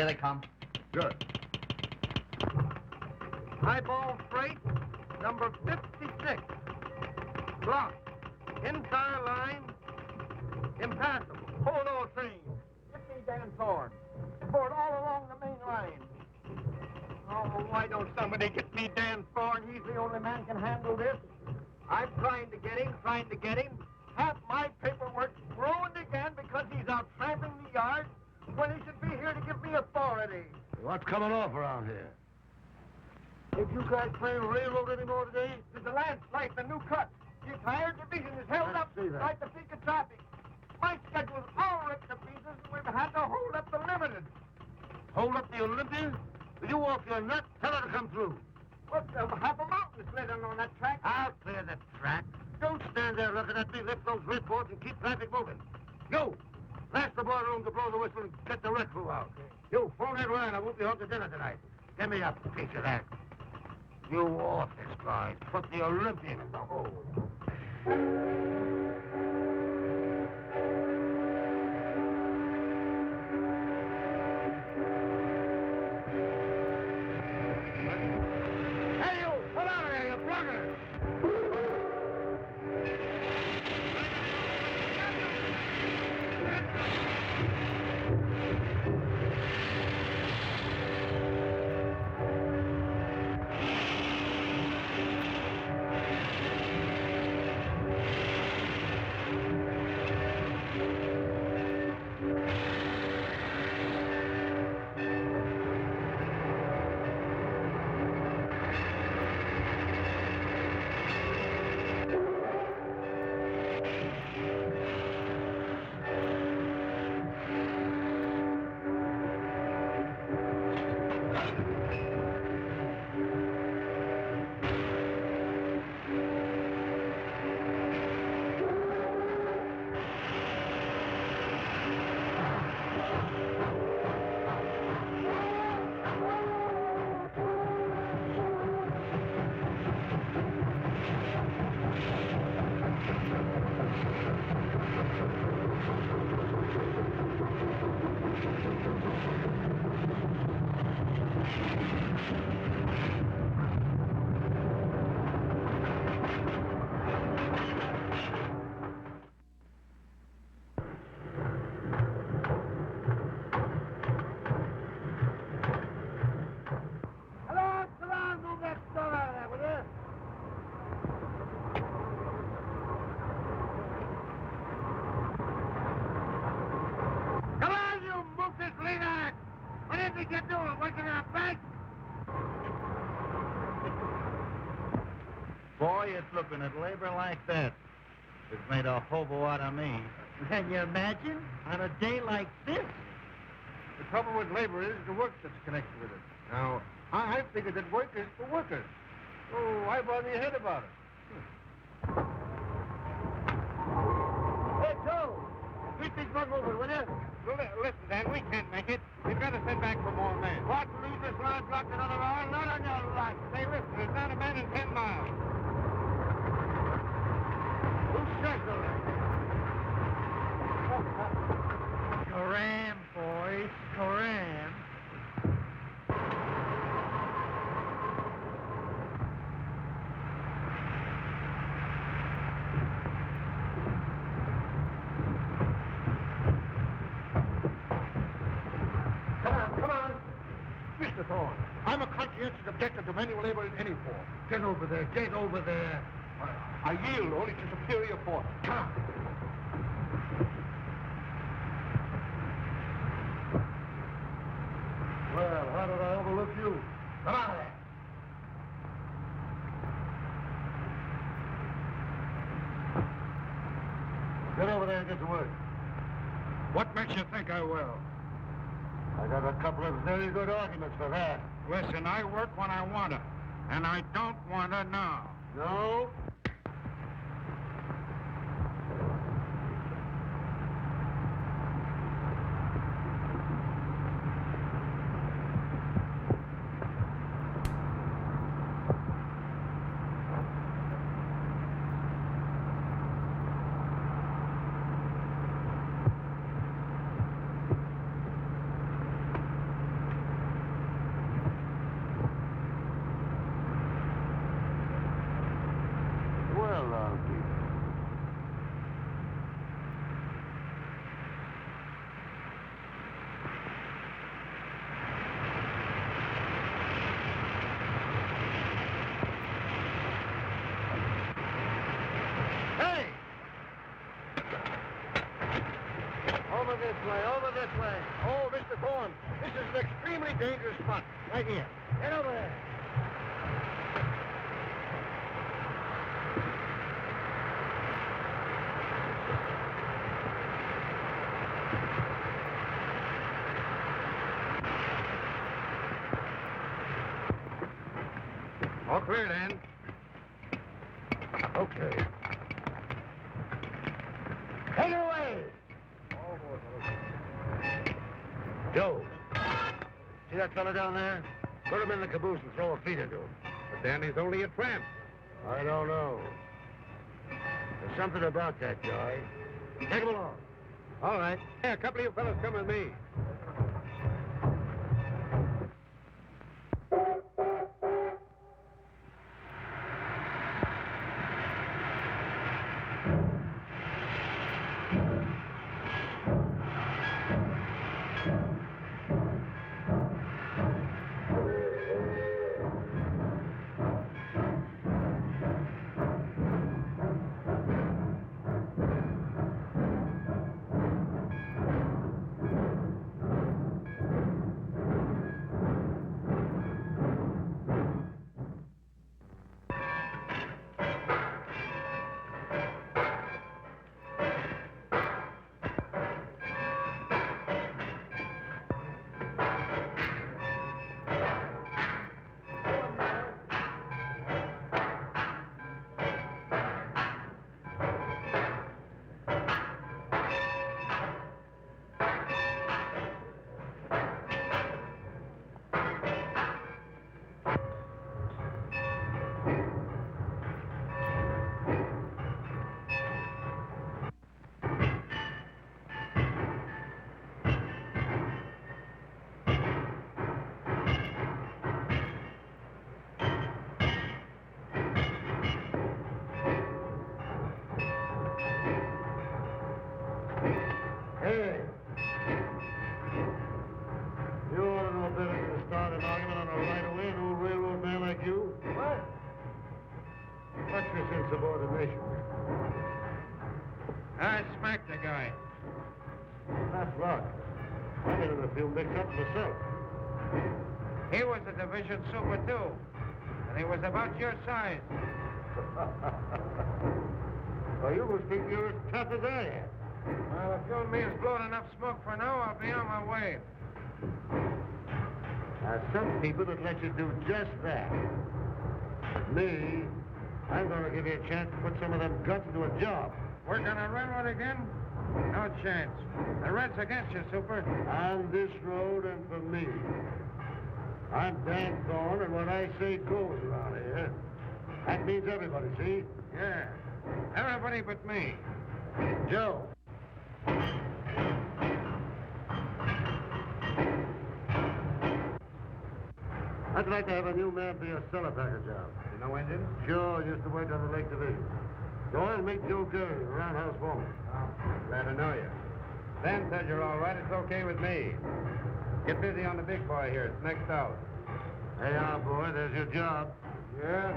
Here they come. Good. Highball freight, number 56. Blocked. Entire line, impassable. Hold all trains. Get me Dan Thorne. Board all along the main line. Oh, why don't somebody get me Dan Thorne? He's the only man can handle this. I'm trying to get him. Half my paperwork's ruined again because he's out tramping the yard when he should be here to give me authority. What's coming off around here? Did you guys train railroad anymore today? There's a landslide, the new cut. The entire division is held up right the peak of traffic. My schedule's all ripped to pieces, and we've had to hold up the limited. Hold up the Olympian? Will you walk your nut? Tell her to come through. What's half a mountain slid on that track? I'll clear the track. Don't stand there looking at me. Lift those reports and keep traffic moving. You! Blast the boardroom to blow the whistle and get the wreck crew out. You, phone that line. I won't be home to dinner tonight. Give me a piece of that. You office guys, put the Olympian in the hole. Hey, you! Come out of here, you blugger! Boy, it's looking at labor like that. It's made a hobo out of me. Can you imagine? On a day like this? The trouble with labor is the work that's connected with it. Now, I figured that work is for workers. So why bother your head about it? Hey, Joe! Keep this run moving, will you? Listen, Dan, we can't make it. We've got to send back for more men. What? Leave this line blocked another hour? Not on your life. Say, listen, there's not a man in 10 miles. Who says that? Scram, boys, scram. Mr. Thorne, I'm a conscientious objector to manual labor in any form. Get over there. Get over there. I yield only to superior force. Come on. Well, how did I overlook you? Come on there. Get over there and get to work. What makes you think I will? I got a couple of very good arguments for that. Listen, I work when I want to, and I don't want to now. No? Over this way, over this way. Oh, Mr. Thorne, this is an extremely dangerous spot. Right here. Get over there. All clear, then. Okay. Take it away! Joe, see that fella down there? Put him in the caboose and throw a feed into him. But Danny's only a tramp. I don't know. There's something about that guy. Take him along. All right. Hey, a couple of you fellas come with me. Hey. You ought to know better than to start an argument on a right-of-way, an old railroad man like you. What? What's this insubordination? I smacked the guy. That's luck. I get in a few mix-ups myself. He was a division super, too. And he was about your size. Well, you must think you're as tough as I am. Well, if you and me has blown enough smoke for now, I'll be on my way. Now, some people would let you do just that. But me, I'm going to give you a chance to put some of them guts into a job. Work on a railroad again? No chance. The Red's against you, Super. On this road and for me. I'm Dan Thorne, and what I say goes around here. That means everybody, see? Yeah. Everybody but me. Joe. I'd like to have a new man for your cellar packer job. You know engine? Sure, used to work on the Lake Division. Go on and meet Joe Curry, the roundhouse foreman. Glad to know you. Dan said you're all right. It's okay with me. Get busy on the big boy here. It's next out. Hey, boy, there's your job. Yeah?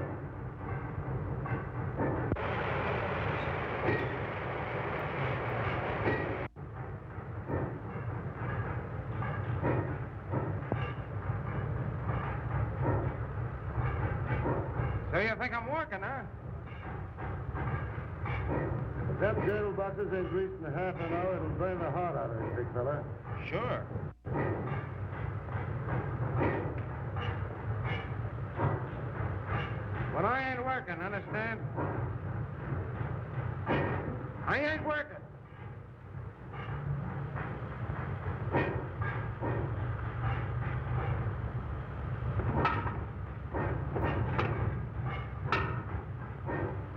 So you think I'm working, huh? If them girdle boxes ain't greased in half an hour, it'll drain the heart out of this big fella. Sure. But I ain't working, understand? I ain't working.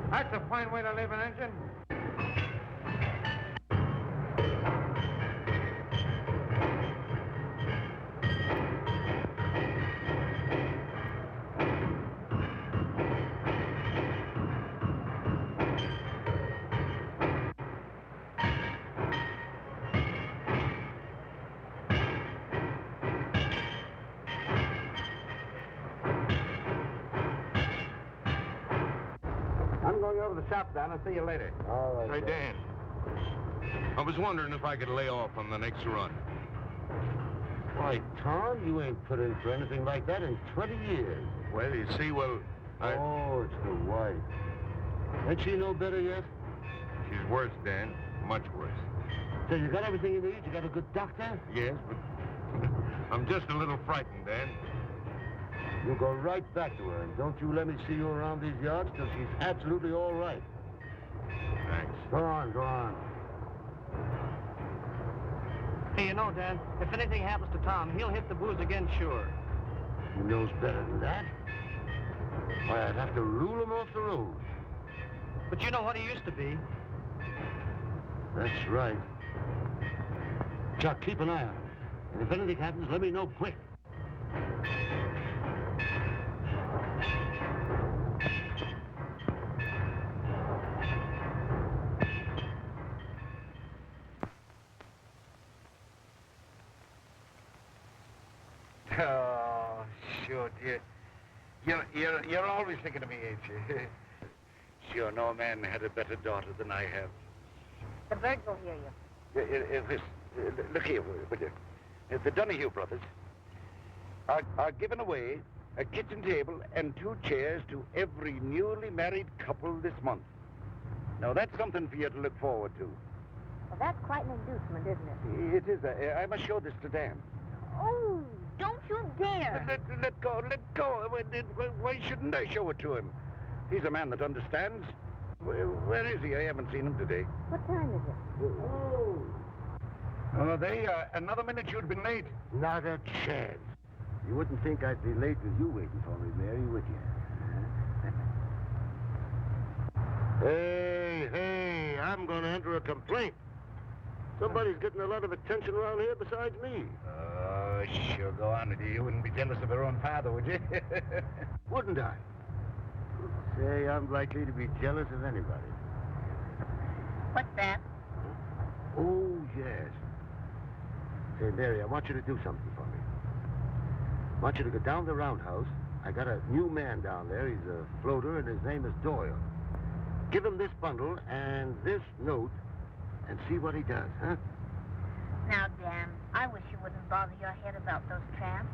That's a fine way to leave an engine. I'm going over to the shop, Dan. I'll see you later. All right. Say, Dan. I was wondering if I could lay off on the next run. Why, Tom, you ain't put in for anything like that in 20 years. Well, you see, Oh, it's the wife. Ain't she no better yet? she's worse, Dan. Much worse. So you got everything you need? You got a good doctor? Yes, but I'm just a little frightened, Dan. You go right back to her, and don't you let me see you around these yards till she's absolutely all right. Thanks. Go on, go on. Hey, you know, Dan, if anything happens to Tom, he'll hit the booze again, sure. He knows better than that. Why, I'd have to rule him off the road. But you know what he used to be. That's right. Chuck, keep an eye on him. And if anything happens, let me know quick. Oh, sure, dear. You're always thinking of me, ain't you? Sure, no man had a better daughter than I have. The birds will hear you. Look here, would you? The Donahue brothers are giving away a kitchen table and 2 chairs to every newly married couple this month. Now, that's something for you to look forward to. Well, that's quite an inducement, isn't it? It is. I must show this to Dan. Oh, don't you dare. Let go. Why shouldn't I show it to him? He's a man that understands. Where is he? I haven't seen him today. What time is it? Another minute you'd been late. Not a chance. You wouldn't think I'd be late with you waiting for me, Mary, would you? Hey, I'm going to enter a complaint. Somebody's getting a lot of attention around here besides me. Oh, sure, go on with you. You wouldn't be jealous of your own father, would you? Wouldn't I? Say, I'm likely to be jealous of anybody. What's that? Oh, yes. Say, Mary, I want you to do something for me. I want you to go down the roundhouse. I got a new man down there. He's a floater, and his name is Doyle. Give him this bundle and this note and see what he does, huh? Now, Dan, I wish you wouldn't bother your head about those tramps.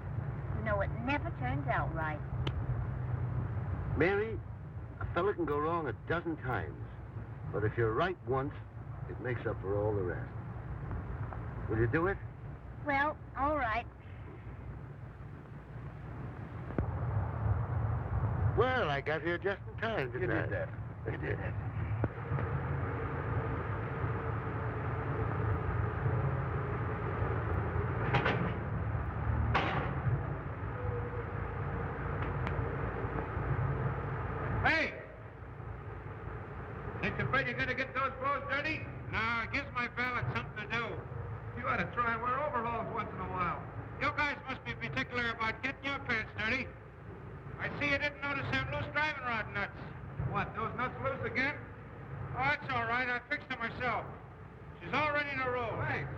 You know, it never turns out right. Mary, a fella can go wrong a dozen times. But if you're right once, it makes up for all the rest. Will you do it? Well, all right. Well, I got here just in time, didn't I? You did that. I did. Hey! Ain't you afraid you're going to get those clothes dirty? No, it gives my valet something to do. You ought to try and wear overalls once in a while. You guys must be particular about getting your pants dirty. I see you didn't notice them loose driving rod nuts. What, those nuts loose again? Oh, that's all right. I fixed them myself. She's already in a row. Thanks.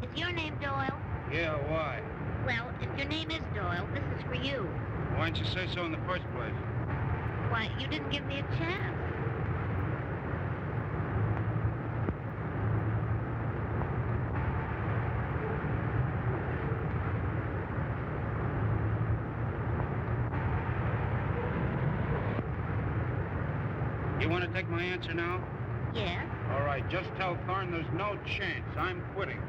Is your name Doyle? Yeah, why? Well, if your name is Doyle, this is for you. Why didn't you say so in the first place? Why, you didn't give me a chance. You want to take my answer now? Yes? All right, just tell Thorne there's no chance. I'm quitting.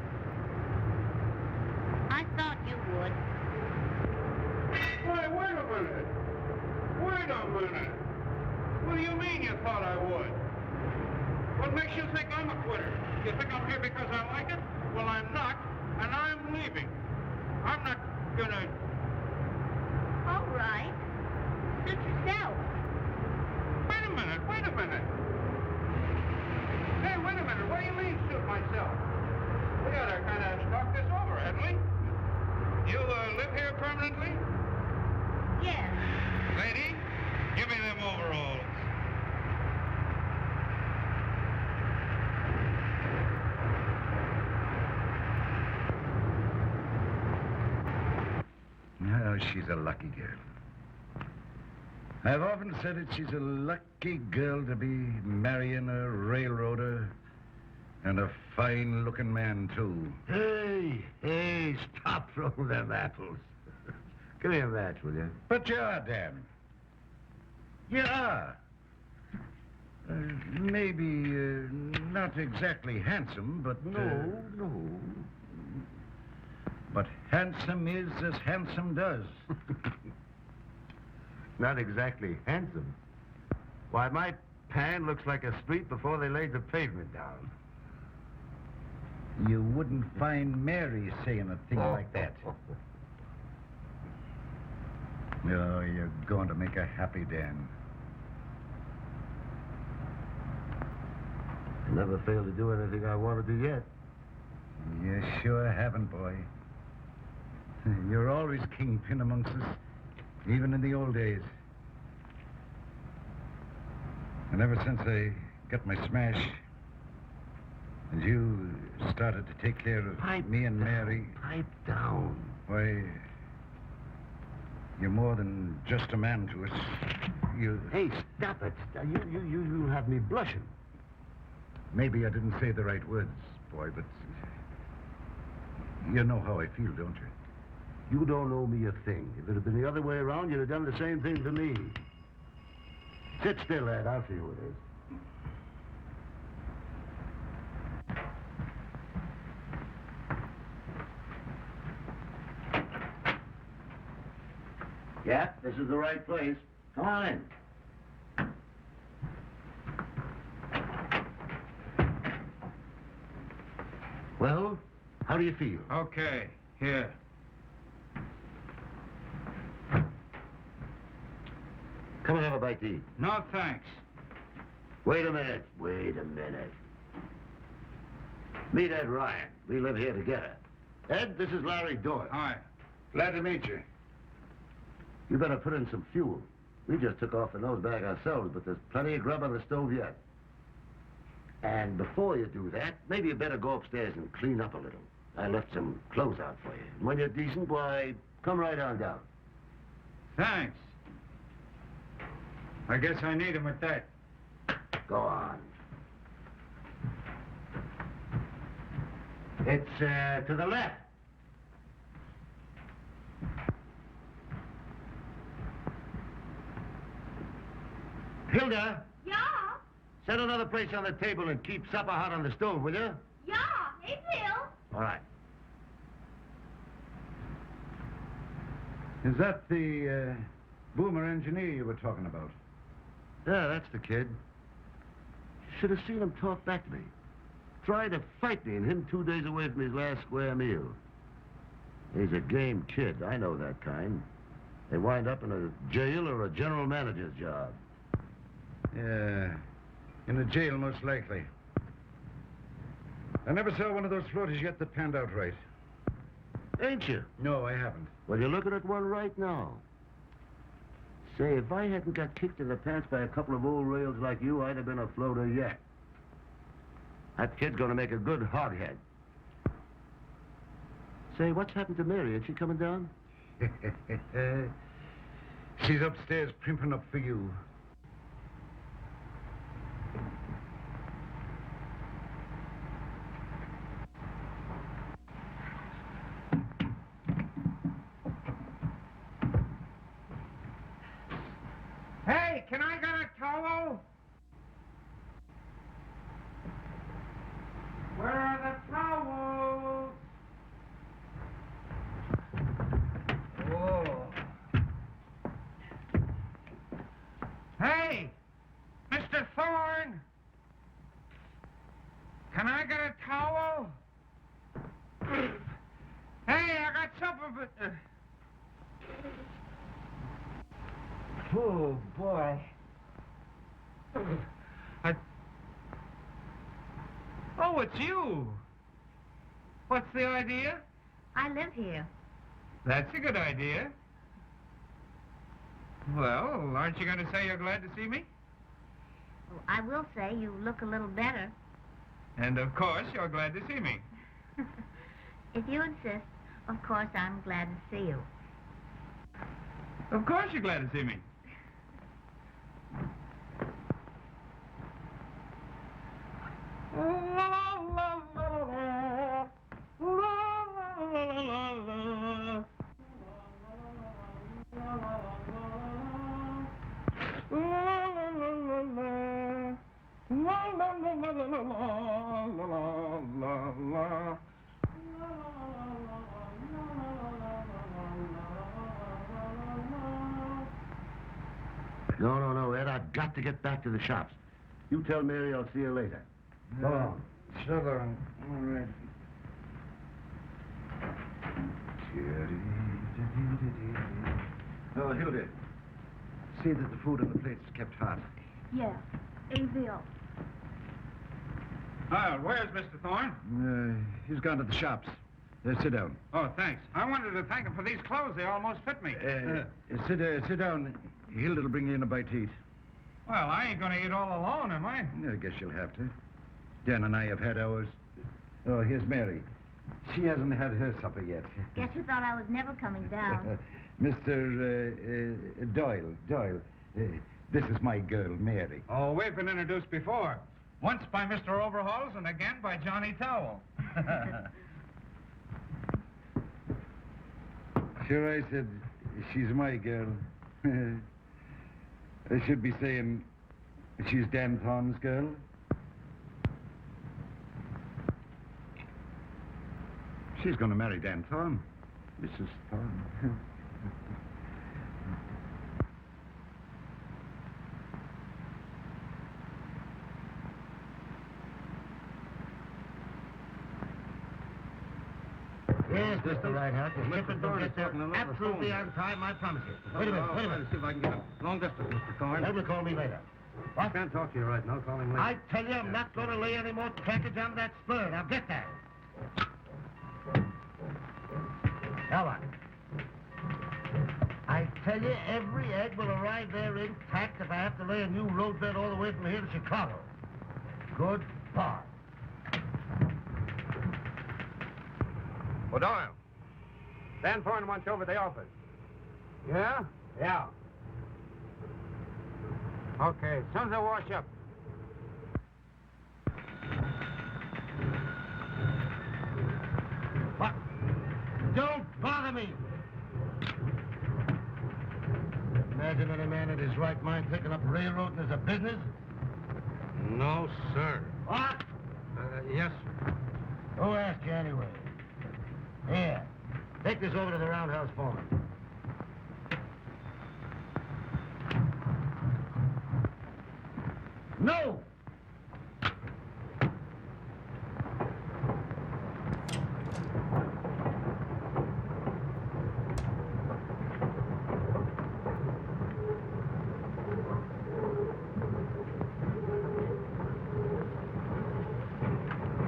I thought you would. Wait a minute. Wait a minute. What do you mean you thought I would? What makes you think I'm a quitter? You think I'm here because I like it? Well, I'm not, and I'm leaving. I'm not gonna... All right. Suit yourself. Wait a minute. Hey, wait a minute. What do you mean, suit myself? We got our kind permanently? Yes. Lady, give me them overalls. Oh, she's a lucky girl. I've often said that she's a lucky girl to be marrying a railroader and a fine-looking man, too. Hey, stop throwing them apples. Give me a match, will you? But you are, Dan. You are. Maybe not exactly handsome, but... No. But handsome is as handsome does. Not exactly handsome. Why, my pan looks like a street before they laid the pavement down. You wouldn't find Mary saying a thing like that. Oh, you're going to make her happy, Dan. I never failed to do anything I wanted to yet. You sure haven't, boy. You're always kingpin amongst us, even in the old days. And ever since I got my smash, and you started to take care of me and Mary... Pipe down. Why, you're more than just a man to us. You... Hey, stop it. You have me blushing. Maybe I didn't say the right words, boy, but... You know how I feel, don't you? You don't owe me a thing. If it had been the other way around, you'd have done the same thing to me. Sit still, lad. I'll see who it is. Yeah, this is the right place. Come on in. Well, how do you feel? Okay, here. Come and have a bite to eat. No, thanks. Wait a minute. Meet Ed Ryan. We live here together. Ed, this is Larry Doyle. Hi. Glad to meet you. You better put in some fuel. We just took off the nosebag ourselves, but there's plenty of grub on the stove yet. And before you do that, maybe you better go upstairs and clean up a little. I left some clothes out for you. And when you're decent, why, come right on down. Thanks. I guess I need him with that. Go on. It's, to the left. Hilda, Ja, set another place on the table and keep supper hot on the stove, will you? ja, ik wil. All right. Is that the boomer engineer you were talking about? Yeah, that's the kid. Should have seen him talk back to me. Tried to fight me, and him 2 days away from his last square meal. He's a game kid. I know that kind. They wind up in a jail or a general manager's job. Yeah, in a jail, most likely. I never saw one of those floaters yet that panned out right. Ain't you? No, I haven't. Well, you're looking at one right now. Say, if I hadn't got kicked in the pants by a couple of old rails like you, I'd have been a floater yet. That kid's gonna make a good hothead. Say, what's happened to Mary? Is she coming down? She's upstairs primping up for you. Hey, can I get a towel? Where are the towels? Oh. Hey, Mr. Thorne. Can I get a towel? Hey, I got supper, but... Oh, boy. Oh, it's you. What's the idea? I live here. That's a good idea. Well, aren't you going to say you're glad to see me? Well, I will say you look a little better. And of course, you're glad to see me. If you insist, of course I'm glad to see you. Of course you're glad to see me. No, Ed, I've got to get back to the shops. You tell Mary I'll see her later. Go on. Sugar and... All right. Oh, Hilda. See that the food on the plates is kept hot. Yeah, AVO. Oh, where's Mr. Thorne? He's gone to the shops. Sit down. Oh, thanks. I wanted to thank him for these clothes. They almost fit me. Sit down. Hilda'll bring you in a bite to eat. Well, I ain't gonna eat all alone, am I? I guess you'll have to. Dan and I have had ours. Oh, here's Mary. She hasn't had her supper yet. Guess you thought I was never coming down. Mr. Doyle. This is my girl, Mary. Oh, we've been introduced before. Once by Mr. Overalls and again by Johnny Towel. Sure, I said she's my girl. I should be saying she's Dan Thorne's girl. She's going to marry Dan Thorne, Mrs. Thorne. Yes, Mr. Rideout. The shipment will get there absolutely on time, I promise you. Wait a minute. See if I can get a long distance, Mr. Thorne. They will call me later. I can't talk to you right now. Call him later. I tell you, I'm not going to lay any more trackage on that spur. Now get that. Now what? I tell you, every egg will arrive there intact if I have to lay a new roadbed all the way from here to Chicago. Goodbye. O'Doyle. Dan Thorne wants you over at the office. Yeah? Yeah. Okay, as soon as I wash up. What? Don't bother me! Imagine any man in his right mind taking up railroading as a business? No, sir. What? Yes. Who asked you anyway? Here, take this over to the roundhouse foreman. No!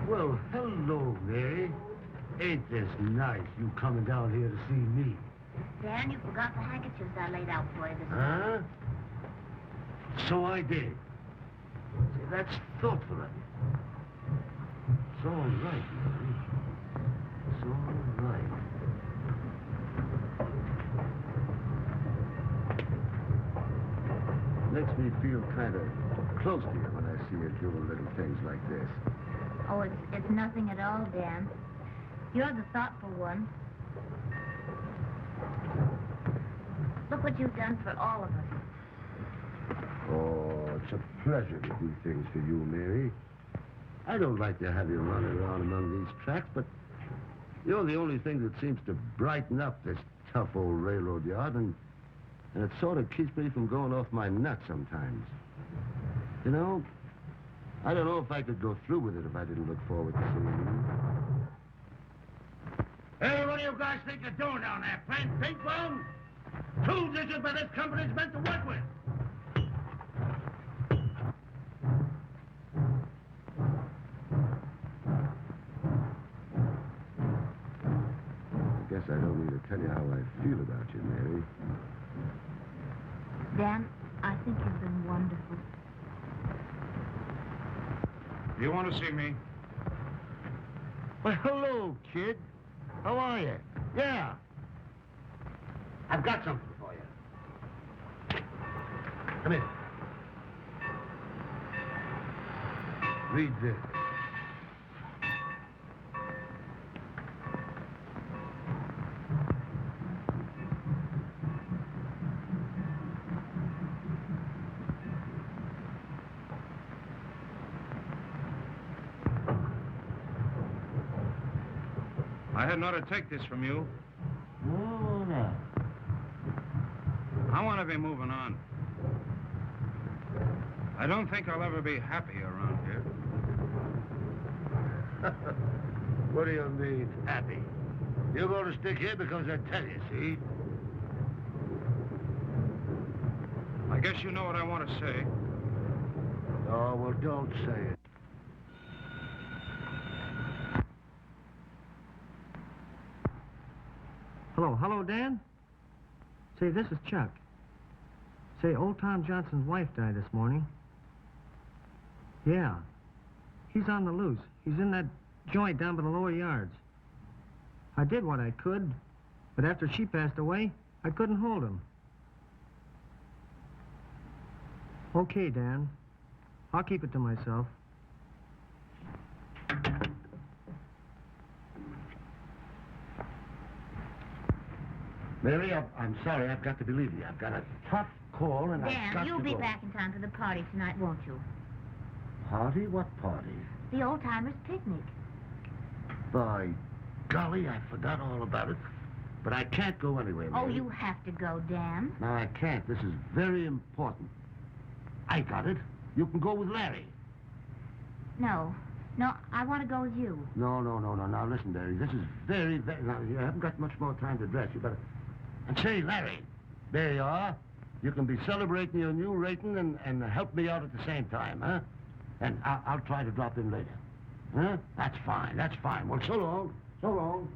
Well, hello, Mary. Ain't this nice, you coming down here to see me? Dan, you forgot the handkerchiefs I laid out for you this Huh? morning. So I did. See, that's thoughtful of you. It's all right, Mary. It's all right. Makes me feel kind of close to you when I see you doing little things like this. Oh, it's nothing at all, Dan. You're the thoughtful one. Look what you've done for all of us. Oh, it's a pleasure to do things for you, Mary. I don't like to have you running around among these tracks, but you're the only thing that seems to brighten up this tough old railroad yard, and it sort of keeps me from going off my nut sometimes. You know, I don't know if I could go through with it if I didn't look forward to seeing you. Hey, what do you guys think you're doing down there? Playing ping pong? Tools issued by this company's meant to work with. I Guess I don't need to tell you how I feel about you, Mary. Dan, I think you've been wonderful. You want to see me? Well, hello, kid. How are you? Yeah. I've got something for you. Come here. Read this. I hadn't ought to take this from you. No. I want to be moving on. I don't think I'll ever be happy around here. What do you mean, happy? You're going to stick here because I tell you, see? I guess you know what I want to say. Oh, well, don't say it. Hello, Dan? Say, this is Chuck. Say, old Tom Johnson's wife died this morning. Yeah. He's on the loose. He's in that joint down by the lower yards. I did what I could, but after she passed away, I couldn't hold him. Okay, Dan. I'll keep it to myself. Mary, I'm sorry. I've got to believe you. I've got a tough call, and I've got Dan, to you'll be go. back in time for the party tonight, won't you? Party? What party? The old-timers' picnic. By golly, I forgot all about it. But I can't go anyway, Mary. Oh, you have to go, Dan. No, I can't. This is very important. I got it. You can go with Larry. No, I want to go with you. No. Now, listen, Mary. This is very... Now, you haven't got much more time to dress. You better... And say, Larry, there you are. You can be celebrating your new rating and help me out at the same time, huh? And I'll try to drop in later. Huh? That's fine. Well, so long. So long.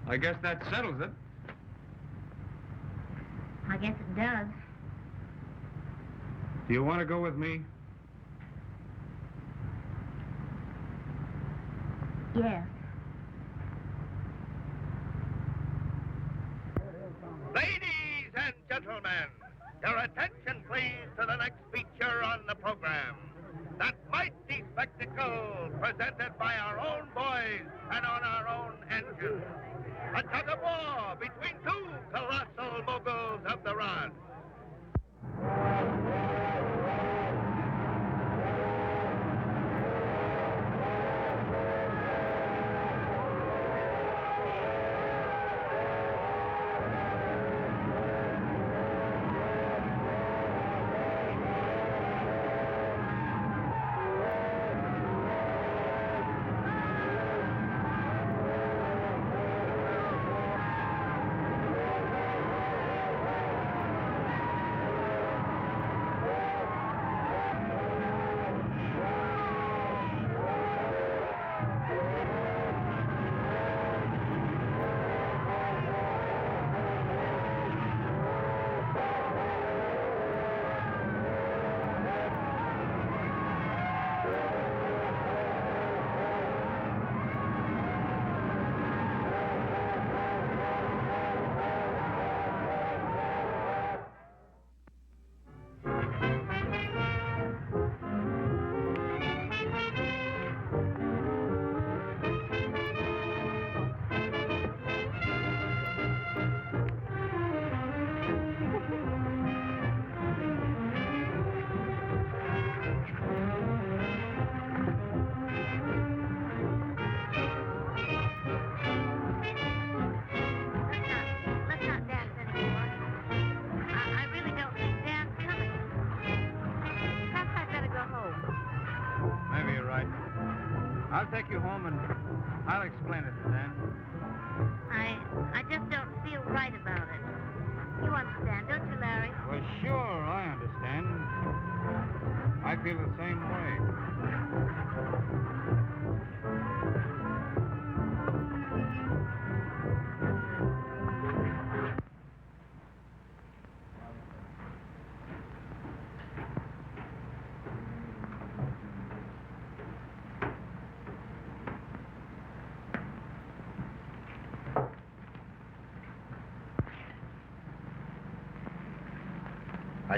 I guess that settles it. I guess it does. Do you want to go with me? Yes. Ladies and gentlemen, your attention please to the next feature on the program. That mighty spectacle presented by our own boys and on our own engine. A tug-of-war between two colossal moguls of the rod. Let's not dance anymore. I really don't think Dan's coming. Perhaps I'd better go home. Maybe you're right. I'll take you home and I'll explain it to Dan. I just don't feel right about it. You understand, don't you, Larry? Well, sure, I understand. I feel the same way.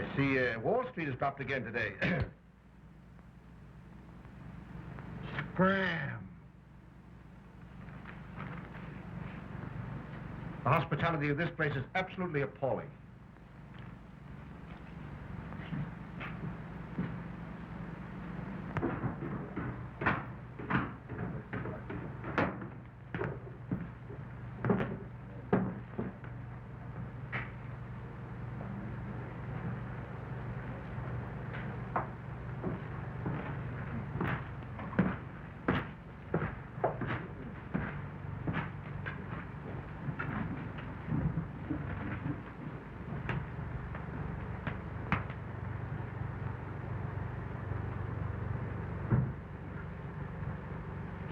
I see Wall Street has dropped again today. Scram. The hospitality of this place is absolutely appalling.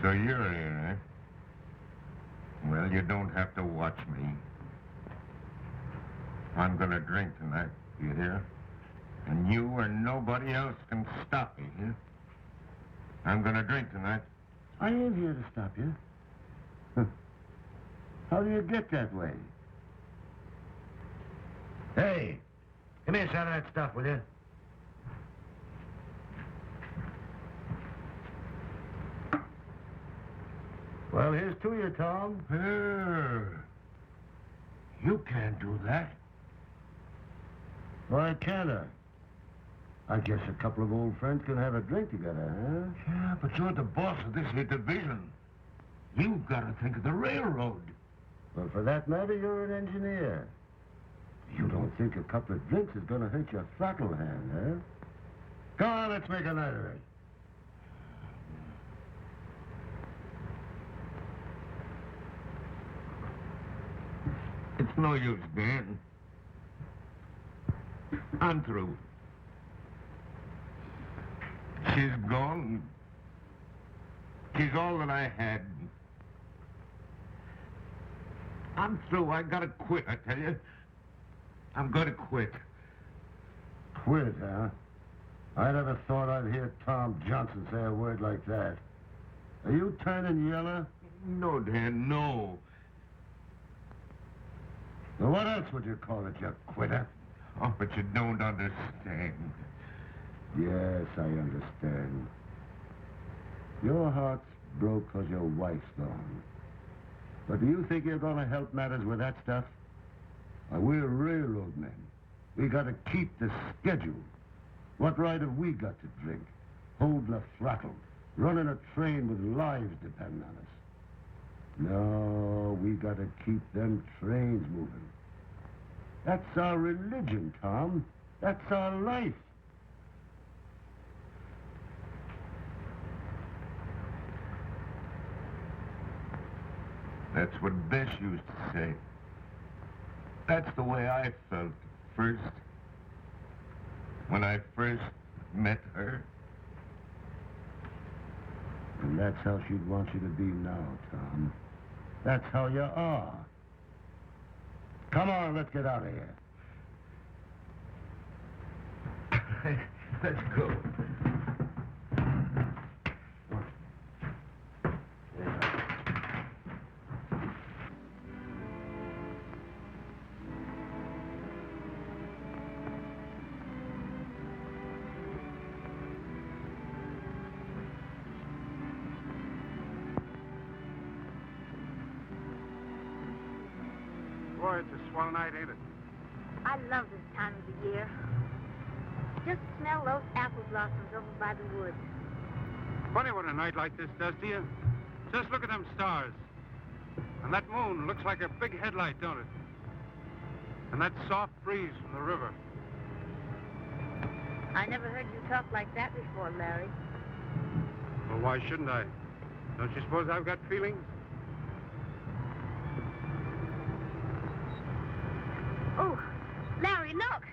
So you're here, eh? Well, you don't have to watch me. I'm gonna drink tonight, you hear? And you or nobody else can stop me, here. I'm gonna drink tonight. I ain't here to stop you. Huh. How do you get that way? Hey, give me a shot of that stuff, will you? Well, here's to you, Tom. You can't do that. Why can't I guess a couple of old friends can have a drink together, huh? Yeah, but you're the boss of this here division. You've got to think of the railroad. Well, for that matter, you're an engineer. You don't think a couple of drinks is going to hurt your throttle hand, huh? Come on, let's make a night of it. It's no use, Dan. I'm through. She's gone. She's all that I had. I'm through. I gotta quit, I tell you. I'm gonna quit. Quit, huh? I never thought I'd hear Tom Johnson say a word like that. Are you turning yellow? No, Dan, no. Well, what else would you call it, you quitter? Oh, but you don't understand. Yes, I understand. Your heart's broke 'cause your wife's gone. But do you think you're gonna help matters with that stuff? We're railroad men. We gotta keep the schedule. What right have we got to drink? Holding a throttle, running a train with lives depending on us. No, we gotta keep them trains moving. That's our religion, Tom. That's our life. That's what Bess used to say. That's the way I felt first. When I first met her. And that's how she'd want you to be now, Tom. That's how you are. Come on, let's get out of here. Let's go. Boy, it's a swell night, ain't it? I love this time of the year. Just smell those apple blossoms over by the woods. Funny what a night like this does to you. Just look at them stars. And that moon looks like a big headlight, don't it? And that soft breeze from the river. I never heard you talk like that before, Larry. Well, why shouldn't I? Don't you suppose I've got feelings? Oh, Larry, look!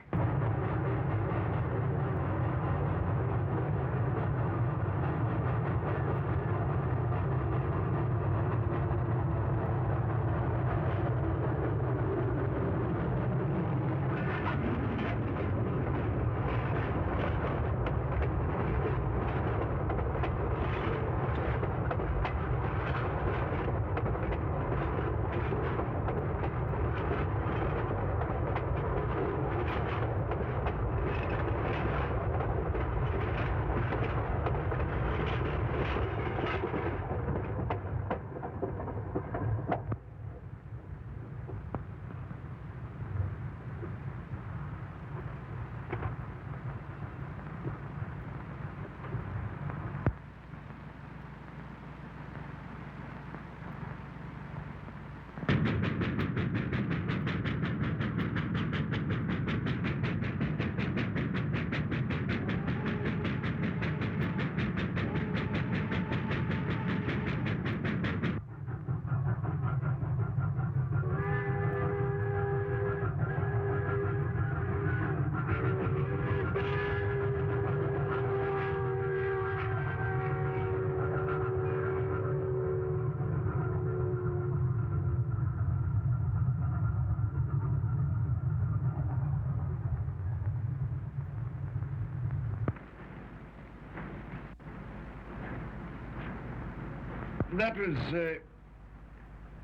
That was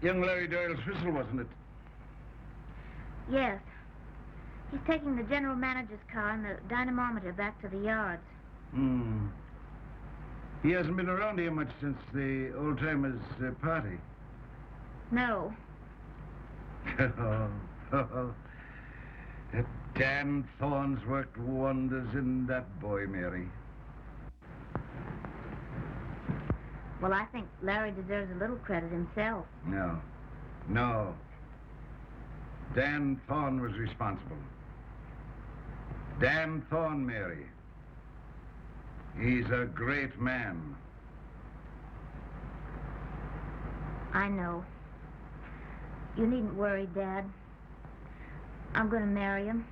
young Larry Doyle's whistle, wasn't it? Yes. He's taking the general manager's car and the dynamometer back to the yards. Hmm. He hasn't been around here much since the old-timers' party. No. That Dan Thorne's worked wonders in that boy, Mary. Well, I think Larry deserves a little credit himself. No. Dan Thorne was responsible. Dan Thorne, Mary. He's a great man. I know. You needn't worry, Dad. I'm going to marry him.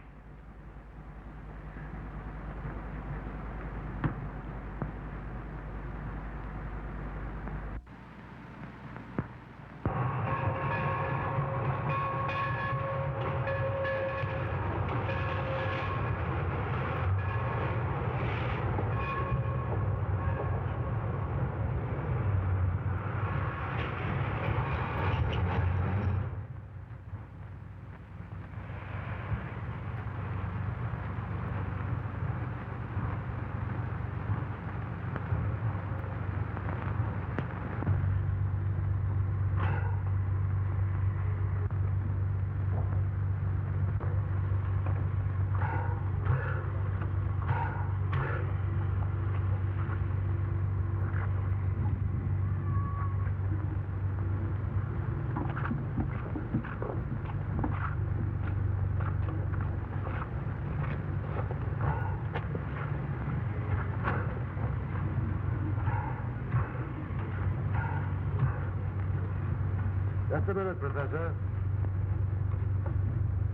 Just a minute, Professor.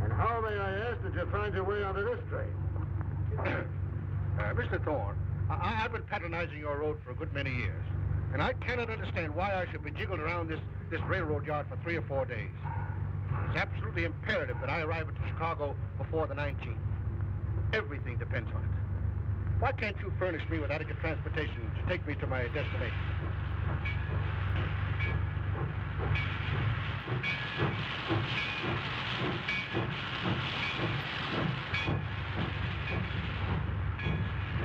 And how, may I ask, did you find your way onto this train? Mr. Thorne, I've been patronizing your road for a good many years, and I cannot understand why I should be jiggled around this railroad yard for 3 or 4 days. It's absolutely imperative that I arrive at Chicago before the 19th. Everything depends on it. Why can't you furnish me with adequate transportation to take me to my destination?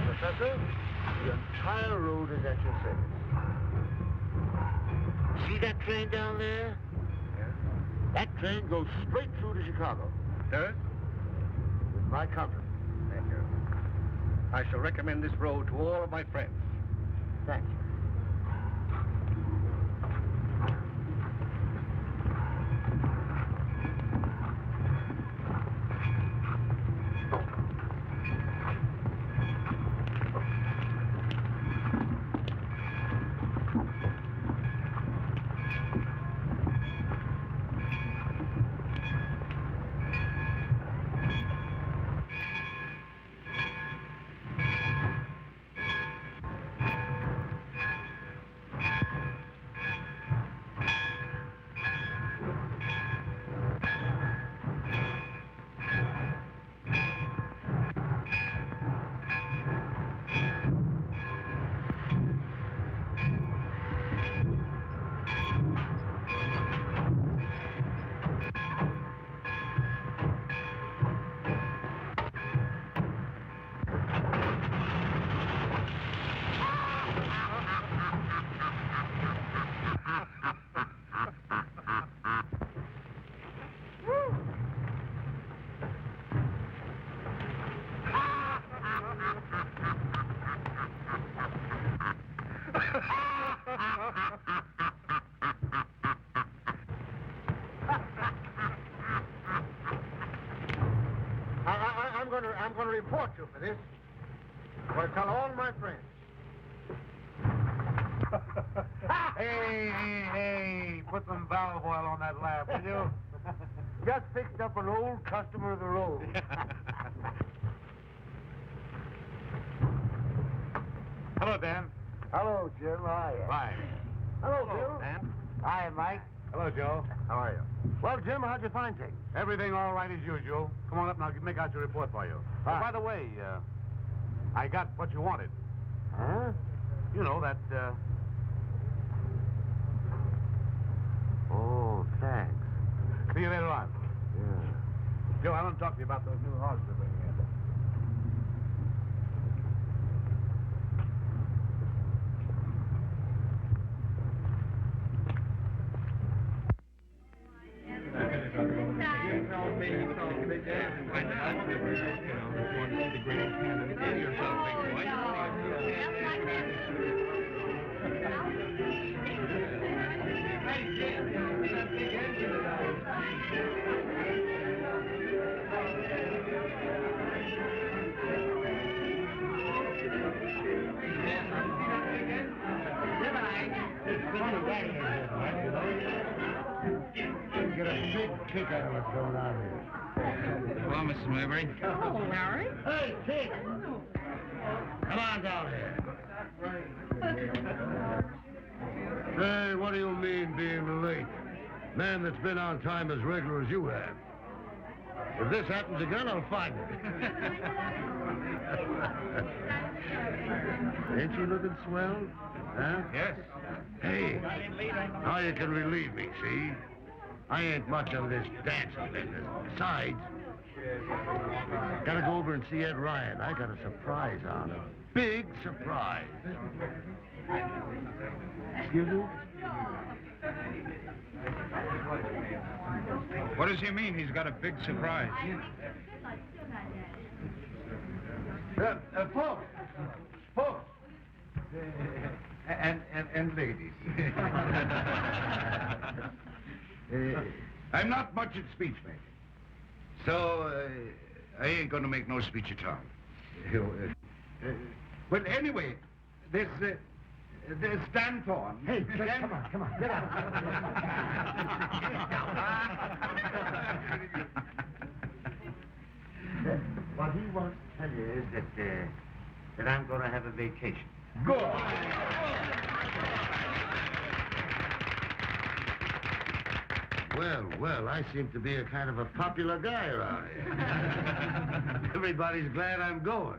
Professor, the entire road is at your service. See that train down there? Yeah? That train goes straight through to Chicago. Does? With my company. Thank you. I shall recommend this road to all of my friends. Thank you. I'm going to report you for this. I'm going to tell all my friends. Hey, put some valve oil on that laugh, will you? Just fixed up an old customer of the road. Hello, Dan. Hello, Jim. How are you? Fine. Hello, Bill. Dan. Hi, Mike. Hello, Joe. How are you? Well, Jim, how'd you find things? Everything all right as usual. Come on up and I'll make out your report for you. Fine. By the way, I got what you wanted. Huh? You know, that Oh, thanks. See you later on. Yeah. Joe, I want to talk to you about those new hogs they're bringing in. Why not? You know, if you want to see the greatest hand in the game yourself, big boy. Get a big kick out of what's going on here. Well, Mrs. Maybury. Oh, Larry. Hey, kid! Come on down here. Hey, what do you mean being late? Man that's been on time as regular as you have. If this happens again, I'll find it. Ain't you looking swell? Huh? Yes. Hey, now you can relieve me, see? I ain't much of this dancing business. Besides, gotta go over and see Ed Ryan. I got a surprise on him. Big surprise. Excuse me? What does he mean he's got a big surprise? Folks. Folks. And ladies. I'm not much at speech making. So, I ain't gonna make no speech at all. But anyway, there's Dan Thorne. Hey, come on, get out. What he wants to tell you is that I'm going to have a vacation. Good. Well, I seem to be a kind of a popular guy around here. Everybody's glad I'm going.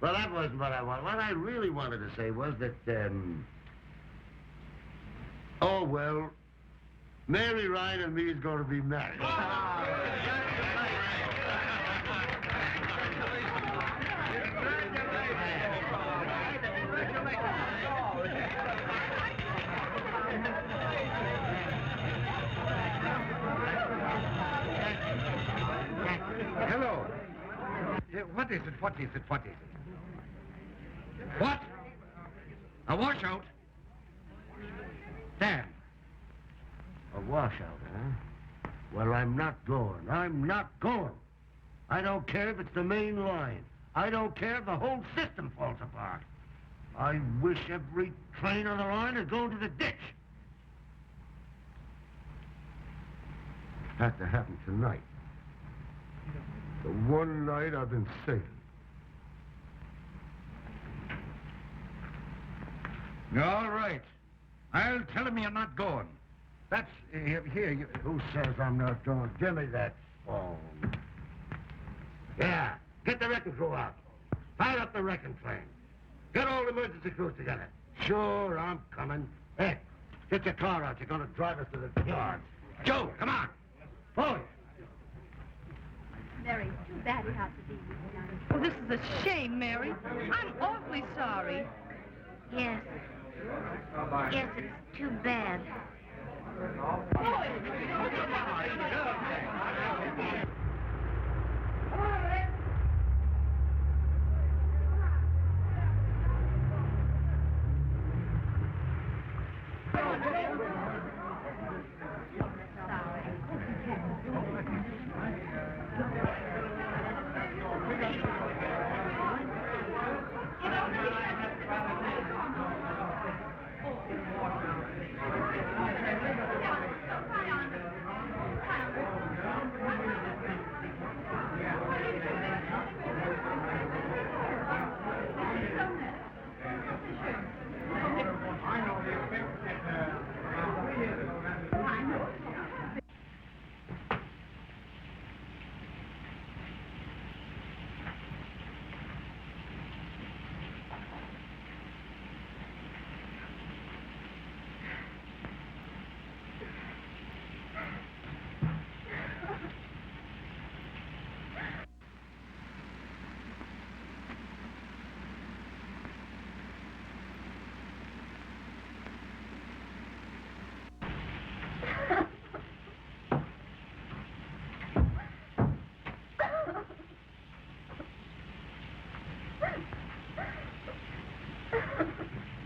Well, that wasn't what I wanted. What I really wanted to say was that, oh, well, Mary Ryan and me is going to be married. Hello. What is it? What is it? What is it? What? A washout? Dan. A washout, huh? Well, I'm not going. I'm not going. I don't care if it's the main line. I don't care if the whole system falls apart. I wish every train on the line had gone to the ditch. Had to happen tonight. The one night I've been saving. All right. I'll tell him you're not going. That's, here, you... Who says I'm not going? Give me that phone. Yeah, get the wrecking crew out. Fire up the wrecking train. Get all the emergency crews together. Sure, I'm coming. Hey, get your car out. You're going to drive us to the yard. Joe, come on. Forward. Mary, it's too bad you have to be here tonight. Oh, this is a shame, Mary. I'm awfully sorry. Yes. Yes, it's too bad.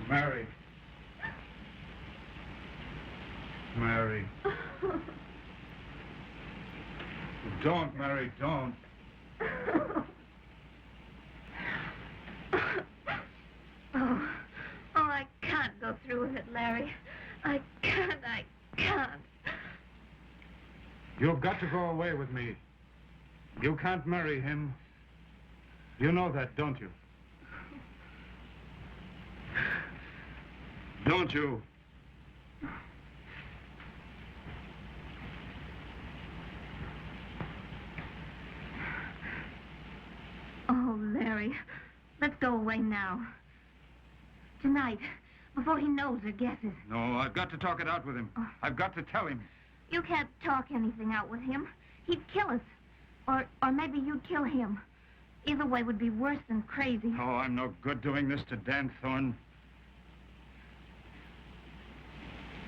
Mary. Mary. Don't, Mary, don't. Oh, I can't go through with it, Larry. I can't. You've got to go away with me. You can't marry him. You know that, don't you? Don't you? Oh, Larry, let's go away now. Tonight, before he knows or guesses. No, I've got to talk it out with him. I've got to tell him. You can't talk anything out with him. He'd kill us. Or maybe you'd kill him. Either way would be worse than crazy. Oh, I'm no good doing this to Dan Thorne.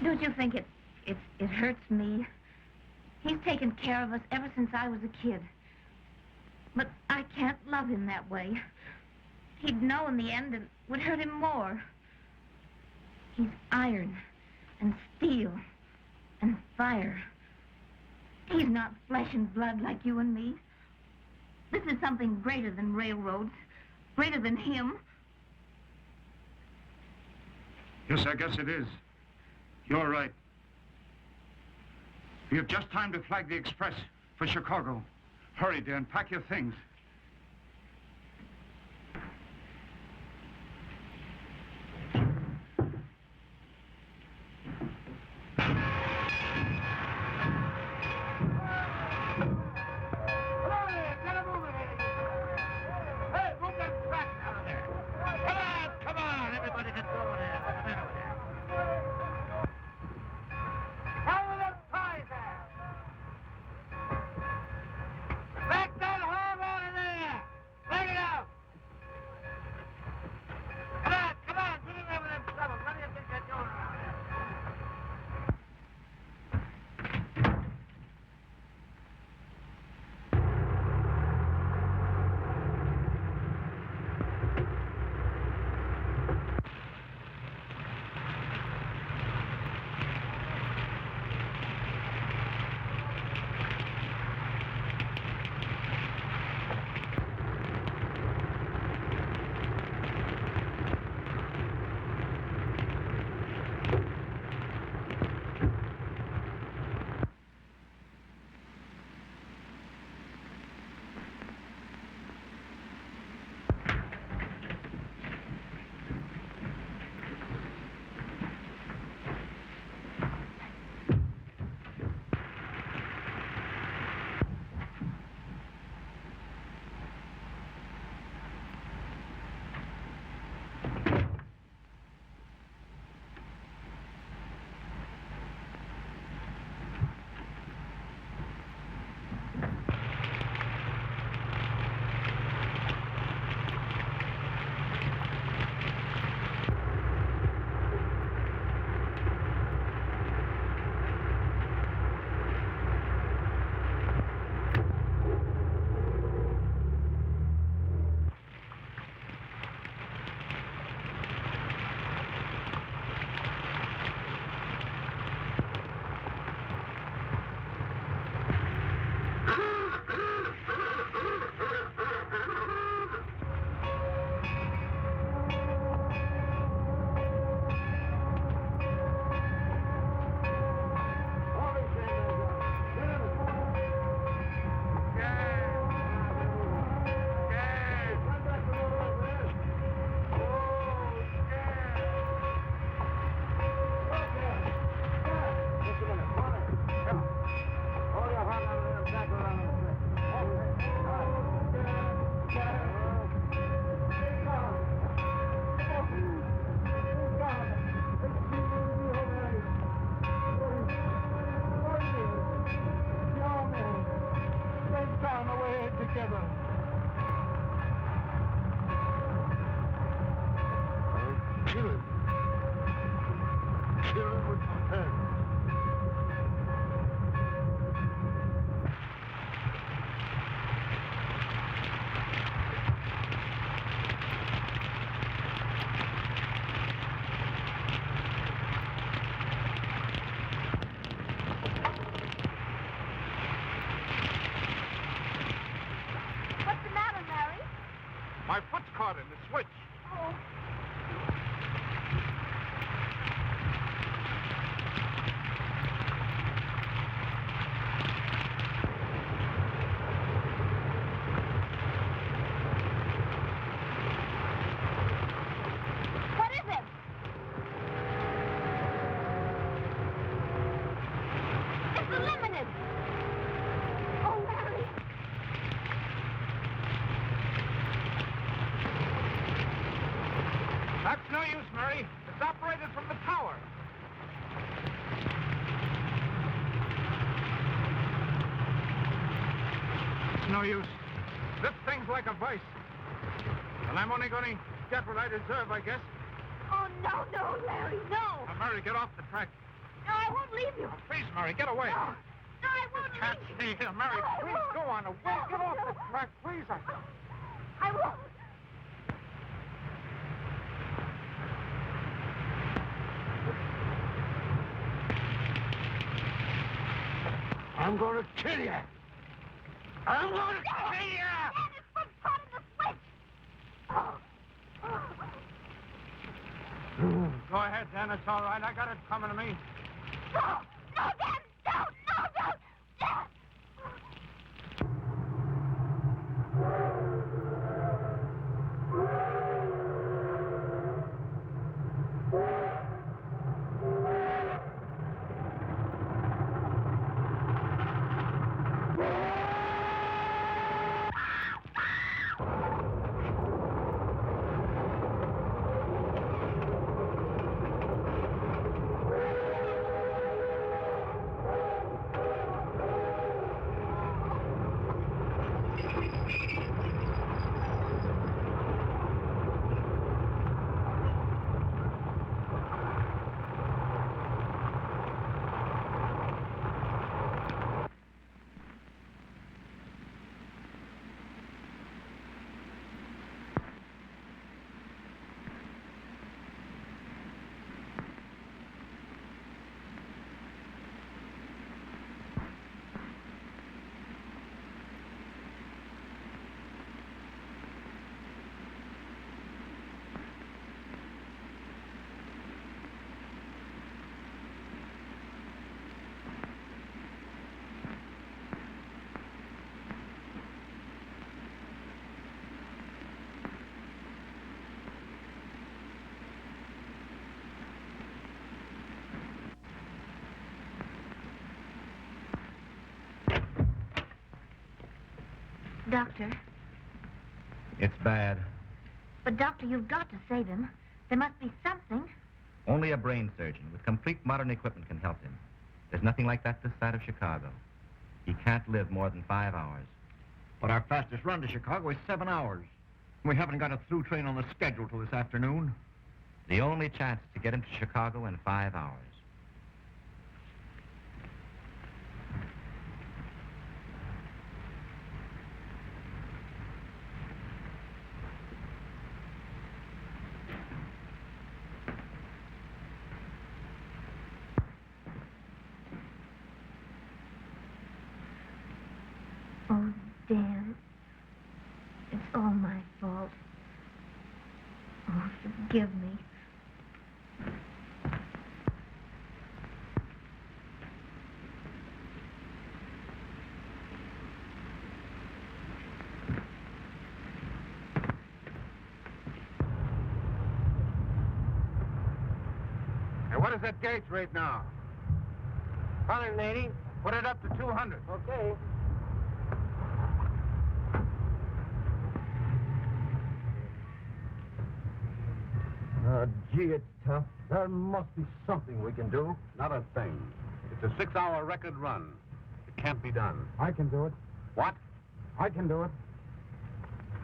Don't you think it hurts me? He's taken care of us ever since I was a kid. But I can't love him that way. He'd know in the end and would hurt him more. He's iron and steel and fire. He's not flesh and blood like you and me. This is something greater than railroads, greater than him. Yes, I guess it is. You're right. You have just time to flag the express for Chicago. Hurry, Dan, pack your things. Mary. It's operated from the tower. It's no use. This thing's like a vice. And I'm only going to get what I deserve, I guess. Oh, no, Larry, no. Now, Mary, get off the track. No, I won't leave you. Now, please, Mary, get away. No, I won't Can't leave you. stay here, Mary. No, I Please won't. go on away. Get off the track, please. I won't. I'm going to kill you. I'm going to kill you. Dan, it's what's caught in the switch. Go ahead, Dan. It's all right. I got it coming to me. No, Dan, don't. Dan. Doctor. It's bad. But, Doctor, you've got to save him. There must be something. Only a brain surgeon with complete modern equipment can help him. There's nothing like that this side of Chicago. He can't live more than 5 hours. But our fastest run to Chicago is 7 hours. We haven't got a through train on the schedule till this afternoon. The only chance is to get him to Chicago in 5 hours. Oh, Dan. It's all my fault. Oh, forgive me. Hey, what is that gauge rate now? 180. Put it up to 200. Okay. Gee, it's tough. There must be something we can do. Not a thing. It's a 6-hour record run. It can't be done. I can do it. What? I can do it.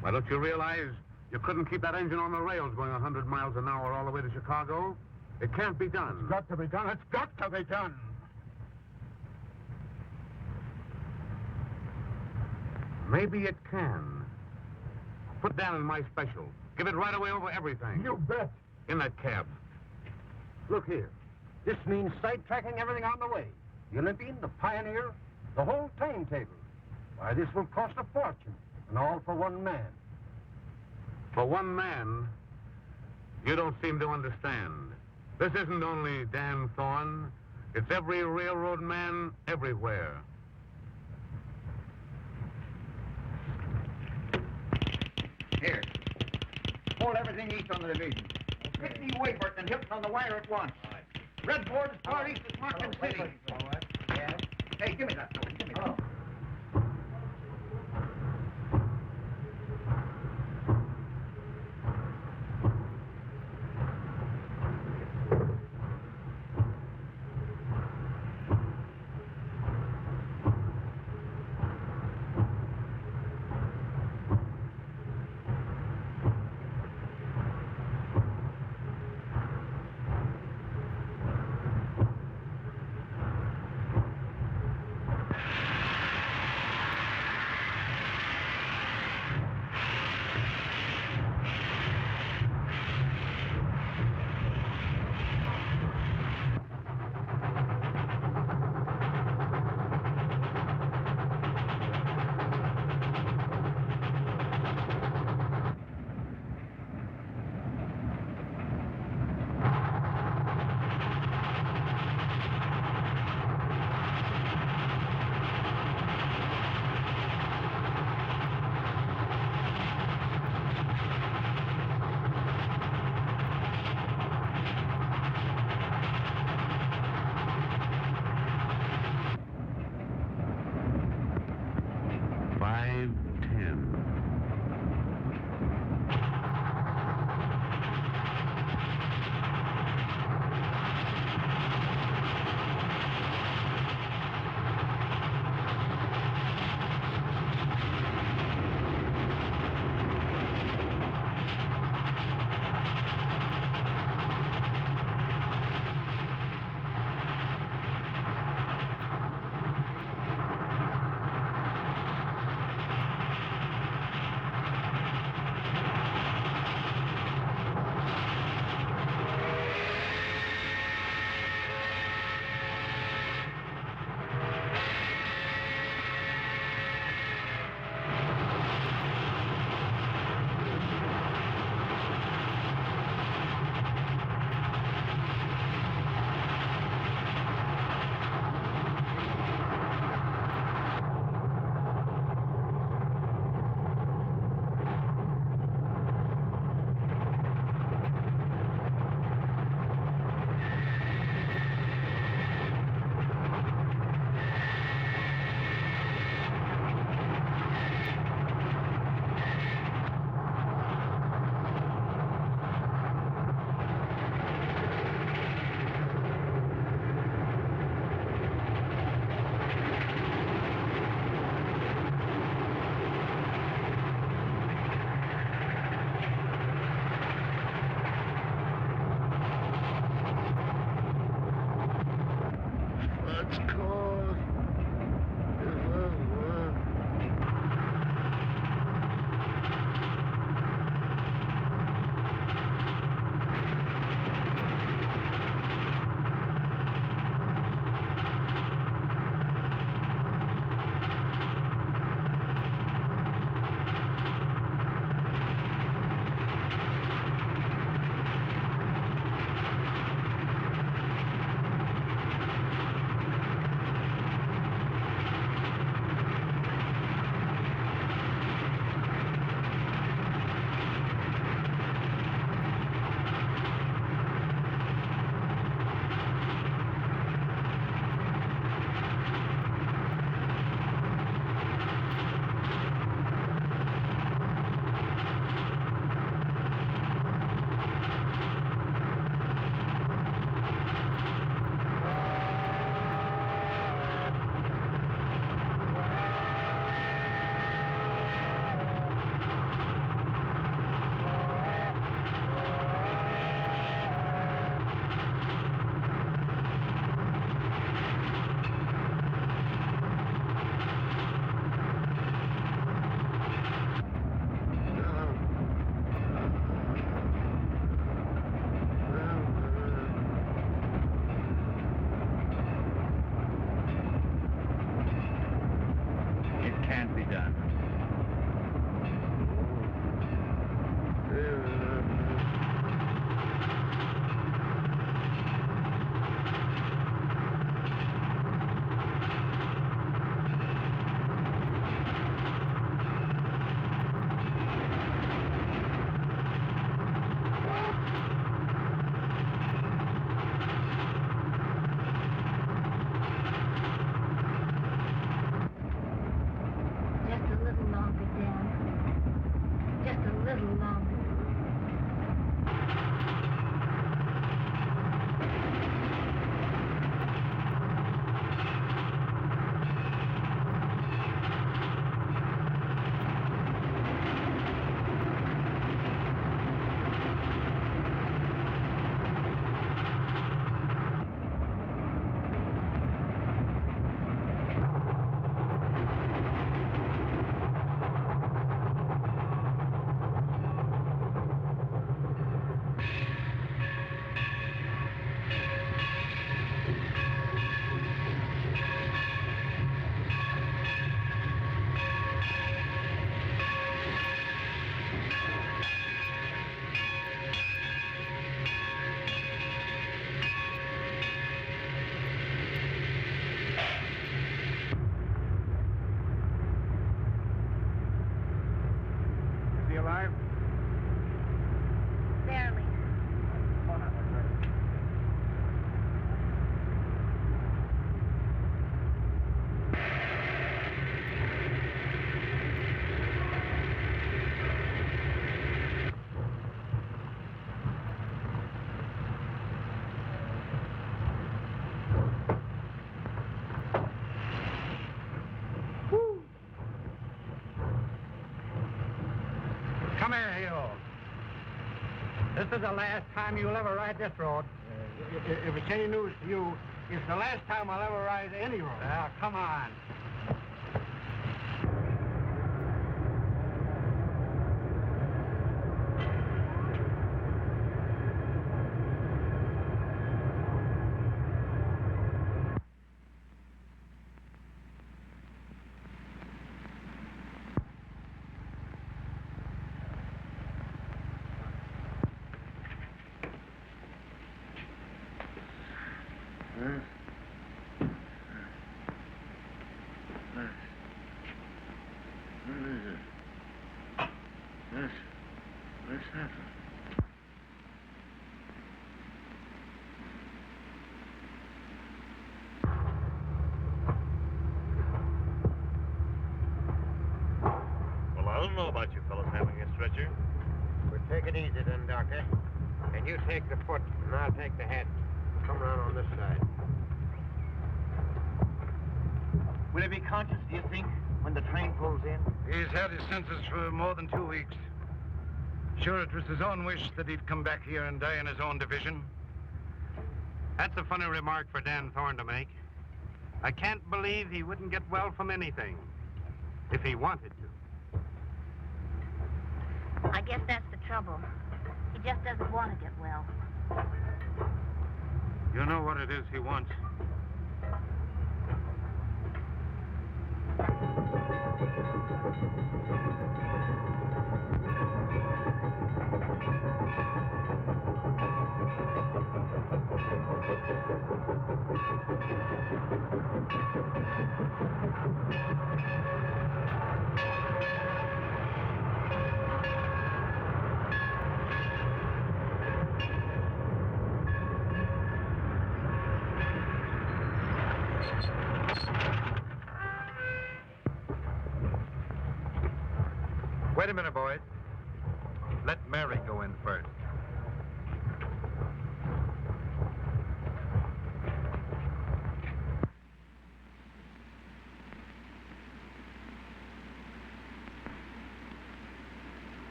Why, don't you realize you couldn't keep that engine on the rails going 100 miles an hour all the way to Chicago? It can't be done. It's got to be done. It's got to be done. Maybe it can. Put down in my special. Give it right away over everything. You bet. In that cab. Look here. This means sidetracking everything on the way. The Olympian, the Pioneer, the whole timetable. Why, this will cost a fortune, and all for one man. For one man, you don't seem to understand. This isn't only Dan Thorne. It's every railroad man everywhere. Here. Hold everything east on the division. Pick me Wayford and Hilton on the wire at once. Red board as far east as Martin City. All right. Yeah. Hey, give me that. Give me that. is the last time you'll ever ride this road. If it's any news to you, it's the last time I'll ever ride any road. Now, come on. What's happened? Well, I don't know about you fellas having a stretcher. We'll take it easy then, Doctor. And you take the foot, and I'll take the head. Come around on this side. Will he be conscious, do you think, when the train pulls in? He's had his senses for more than 2 weeks. Sure, it was his own wish that he'd come back here and die in his own division. That's a funny remark for Dan Thorne to make. I can't believe he wouldn't get well from anything, if he wanted to. I guess that's the trouble. He just doesn't want to get well. You know what it is he wants. Wait a minute, boys. Let Mary go in first.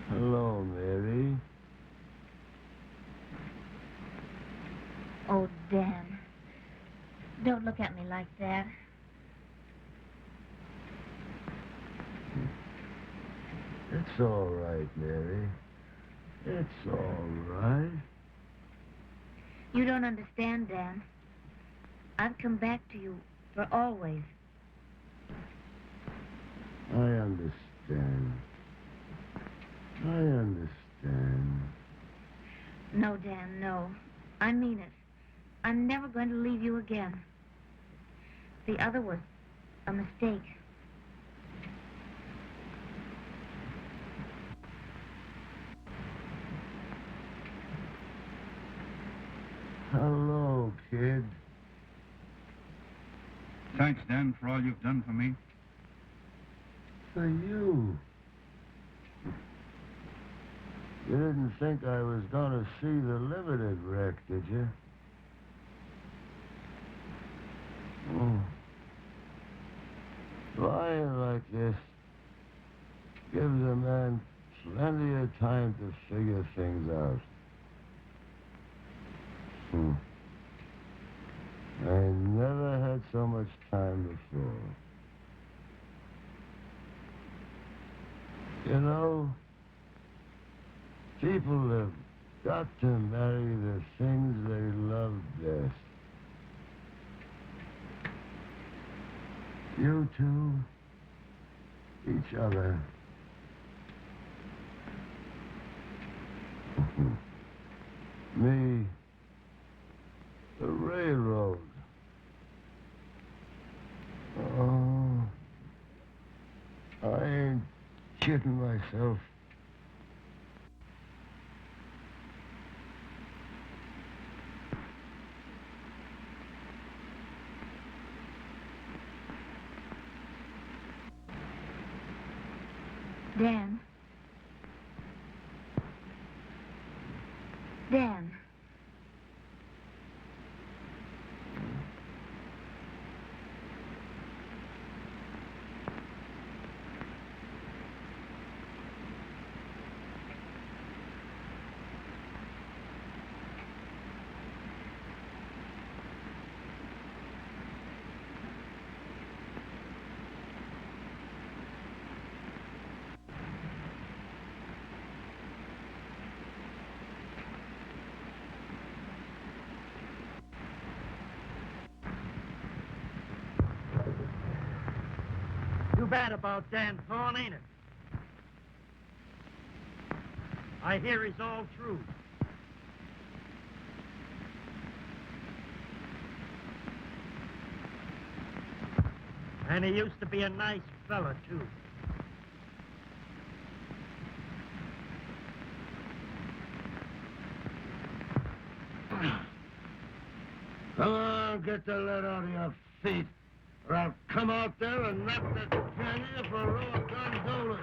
Hello, Mary. Oh, Dan. Don't look at me like that. It's all right, Mary. It's all right. You don't understand, Dan. I've come back to you for always. I understand. I understand. No, Dan, no. I mean it. I'm never going to leave you again. The other was a mistake. Hello, kid. Thanks, Dan, for all you've done for me. For you. You didn't think I was going to see the limited wreck, did you? Oh. Lying like this gives a man plenty of time to figure things out. I never had so much time before. You know, people have got to marry the things they love best. You two, each other. Me, the railroad. Oh, I ain't kidding myself. Dan. Dan. Too bad about Dan Thorne, ain't it? I hear he's all through. And he used to be a nice fella, too. Come on, get the lead out of your feet, or I'll come out there and knock the can you for raw gondolas.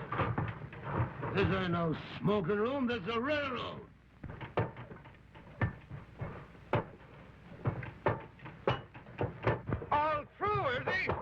This ain't no smoking room, this is a railroad. All through, is he?